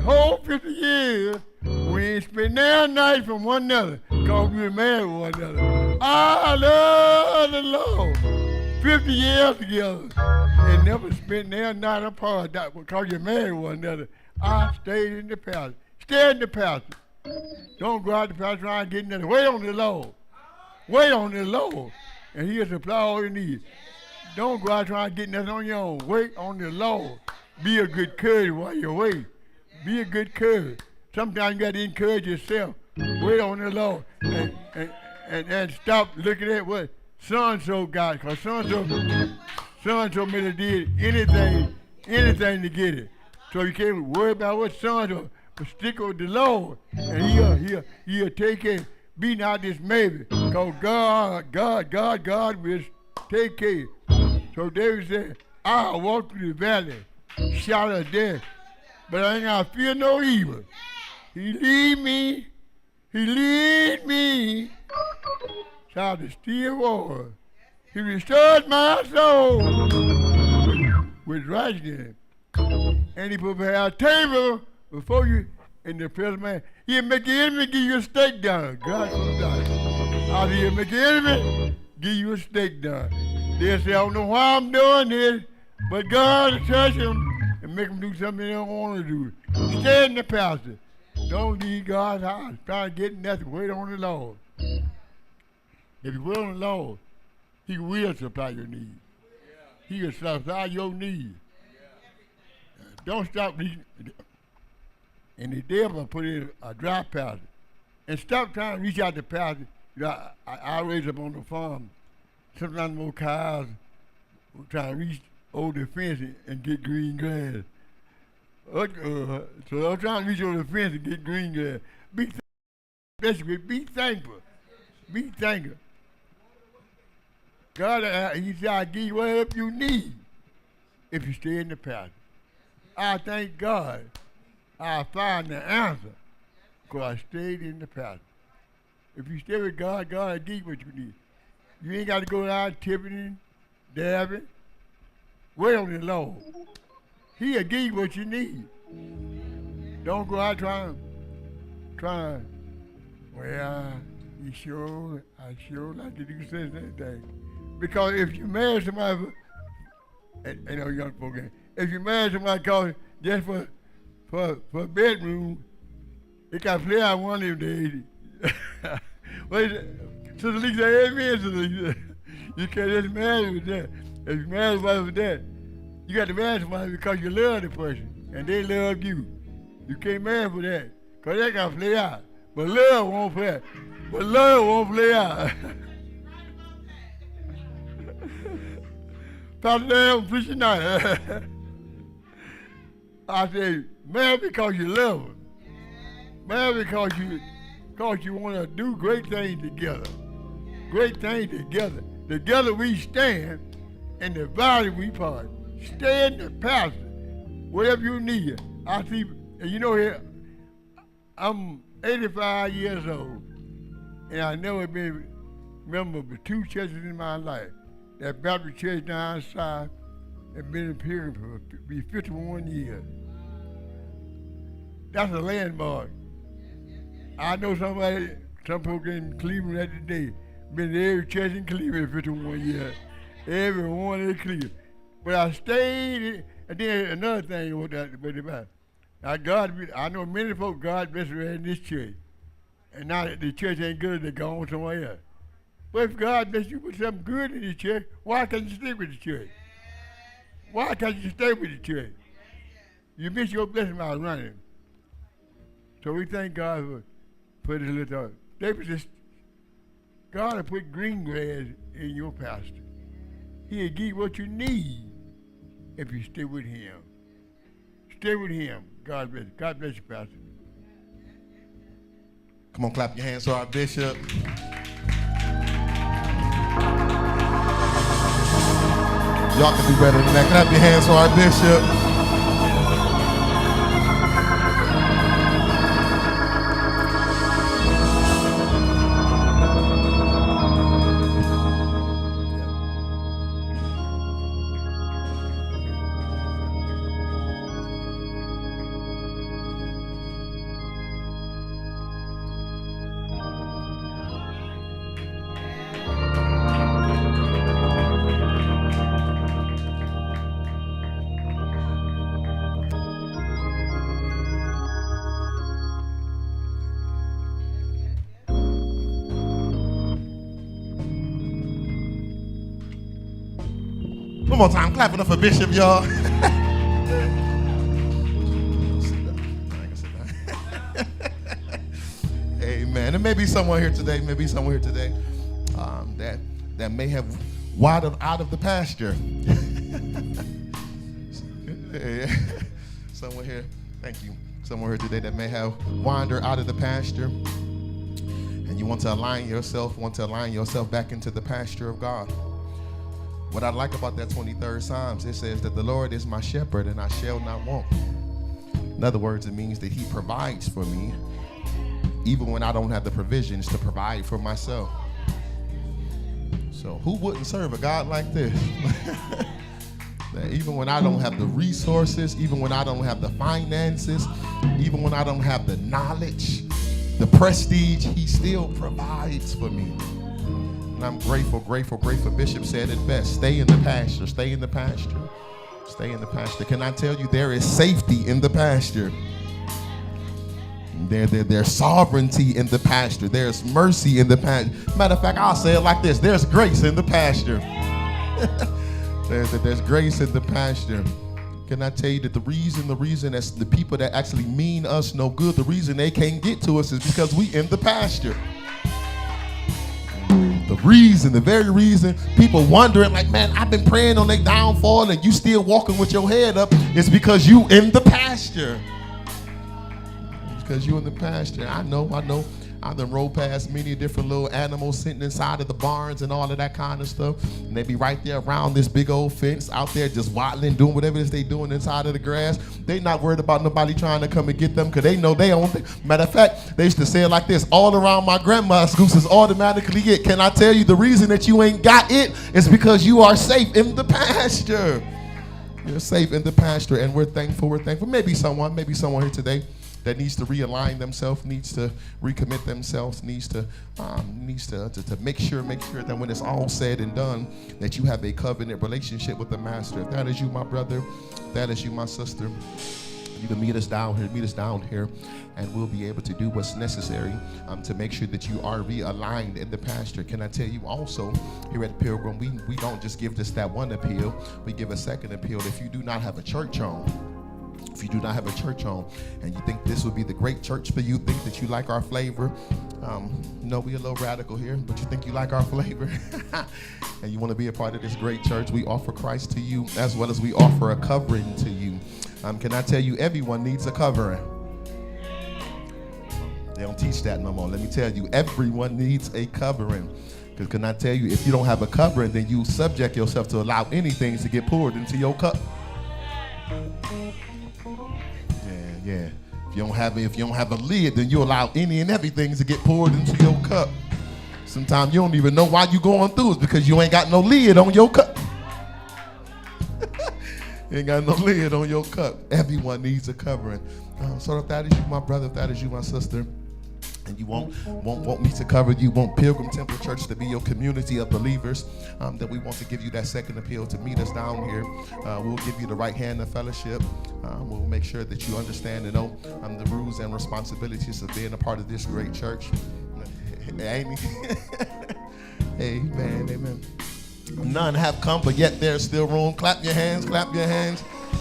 whole 50 years, we ain't spent now night from one another, because we were married with one another. I love the Lord. 50 years together, and never spent now night apart because you're married with one another. I stayed in the palace. Stay in the palace. Don't go out the palace trying to get nothing. Wait on the Lord. Wait on the Lord, and He'll supply all your needs. Don't go out trying to get nothing on your own. Wait on the Lord. Be a good courage while you wait. Be a good courage. Sometimes you got to encourage yourself. Wait on the Lord and stop looking at what so-and-so got, because so-and-so may have did anything to get it. So you can't worry about what so-and-so, but stick with the Lord, and He'll take care. Be not dismayed, because God will take care. So David said, I'll walk through the valley, shadow of death, but I ain't gonna fear no evil. He lead me shall the still water. He restores my soul with righteousness. And He prepares a table before you in the presence of man. He'll make your enemy give you a steak dinner. God from God. He'll make your enemy give you a steak dinner. They'll say, I don't know why I'm doing this, but God will touch them and make them do something they don't want to do. Stay in the pasture. Don't leave God's house trying to get nothing. Wait on the Lord. If you wait on the Lord, He will supply your needs. He will supply your needs. Don't stop reaching. And the devil put in a dry pasture. And stop trying to reach out the pasture. You know, I raised up on the farm. Sometimes more cows were trying to reach over the fence and get green grass. So I'm trying to reach over the fence and get green grass. Be thankful. Be thankful. Be thankful. God, He said, I'll give you whatever you need if you stay in the pasture. I thank God I find the answer because I stayed in the pasture. If you stay with God, God will give you what you need. You ain't got to go out tipping, dabbing. Wait on the Lord. He'll give you what you need. Don't go out trying, well, I sure like to do such and thing. Because if you marry somebody, ain't no young folk in, if you marry somebody called just for a bedroom, it got to play out one of them days. What is it? Sister Lisa, amen, Sister Lisa. You can't just marry with that. If you marry somebody with that, you got to marry somebody because you love the person and they love you. You can't marry for that because that got to play out. But love won't play out. But love won't play out. Pastor Lamb preaching night. I say, marry because you love her. Marry because you want to do great things together. Great things together. Together we stand, and the valley we part. Stay in the pasture, whatever you need. I see, and you know here, I'm 85 years old, and I never been member of two churches in my life. That Baptist church down south has been in Pilgrim for 51 years. That's a landmark. I know some people in Cleveland at today, been to every church in Cleveland 51 years. Every one in Cleveland. But I stayed, and then another thing with that. Now I know many folks God bless her in this church. And now that the church ain't good, they're going somewhere else. But if God bless you with something good in the church, why can't you stay with the church? Why can't you stay with the church? You miss your blessing by running. So we thank God for this little thought. David says, God will put green grass in your pasture. He'll give you what you need if you stay with Him. Stay with Him. God bless you. God bless you, Pastor. Come on, clap your hands for our bishop. Y'all can do better than that. Clap your hands for our bishop. more time. Clap it up for Bishop, y'all. Amen. And maybe someone here today, that may have wandered out of the pasture. Someone here, thank you. Someone here today that may have wandered out of the pasture, and you want to align yourself back into the pasture of God. What I like about that 23rd Psalms, it says that the Lord is my shepherd and I shall not want. In other words, it means that he provides for me even when I don't have the provisions to provide for myself. So who wouldn't serve a God like this? That even when I don't have the resources, even when I don't have the finances, even when I don't have the knowledge, the prestige, he still provides for me. And I'm grateful. Bishop said it best. Stay in the pasture. Stay in the pasture. Stay in the pasture. Can I tell you, there is safety in the pasture. There's sovereignty in the pasture. There's mercy in the pasture. Matter of fact, I'll say it like this. There's grace in the pasture. There's grace in the pasture. Can I tell you that the reason that's the people that actually mean us no good, the reason they can't get to us is because we in the pasture. The very reason people wondering like, man, I've been praying on their downfall and you still walking with your head up, is because you in the pasture. It's because you in the pasture. I know. I done rode past many different little animals sitting inside of the barns and all of that kind of stuff. And they be right there around this big old fence out there just waddling, doing whatever it is they doing inside of the grass. They not worried about nobody trying to come and get them because they know they own thing. Matter of fact, they used to say it like this: all around my grandma's goose is automatically it. Can I tell you the reason that you ain't got it is because you are safe in the pasture. You're safe in the pasture, and we're thankful. Maybe someone here today that needs to realign themselves, needs to recommit themselves, needs to make sure that when it's all said and done, that you have a covenant relationship with the Master. If that is you, my brother, if that is you, my sister, you can meet us down here, and we'll be able to do what's necessary to make sure that you are realigned in the pasture. Can I tell you also, here at Pilgrim, we don't just give just that one appeal, we give a second appeal. If you do not have a church home, and you think this would be the great church for you, think that you like our flavor, no, we're a little radical here, but you think you like our flavor, and you want to be a part of this great church, we offer Christ to you as well as we offer a covering to you. Can I tell you, everyone needs a covering. They don't teach that no more. Let me tell you, everyone needs a covering. Because can I tell you, if you don't have a covering, then you subject yourself to allow anything to get poured into your cup. Yeah. If you don't have a lid, then you allow any and everything to get poured into your cup. Sometimes you don't even know why you're going through it, because you ain't got no lid on your cup. You ain't got no lid on your cup. Everyone needs a covering. So if that is you, my brother, if that is you, my sister, and you want me to cover you, want Pilgrim Temple Church to be your community of believers, that we want to give you that second appeal to meet us down here. We'll give you the right hand of fellowship. We'll make sure that you understand and know the rules and responsibilities of being a part of this great church. Amen. Amen. None have come, but yet there's still room. Clap your hands.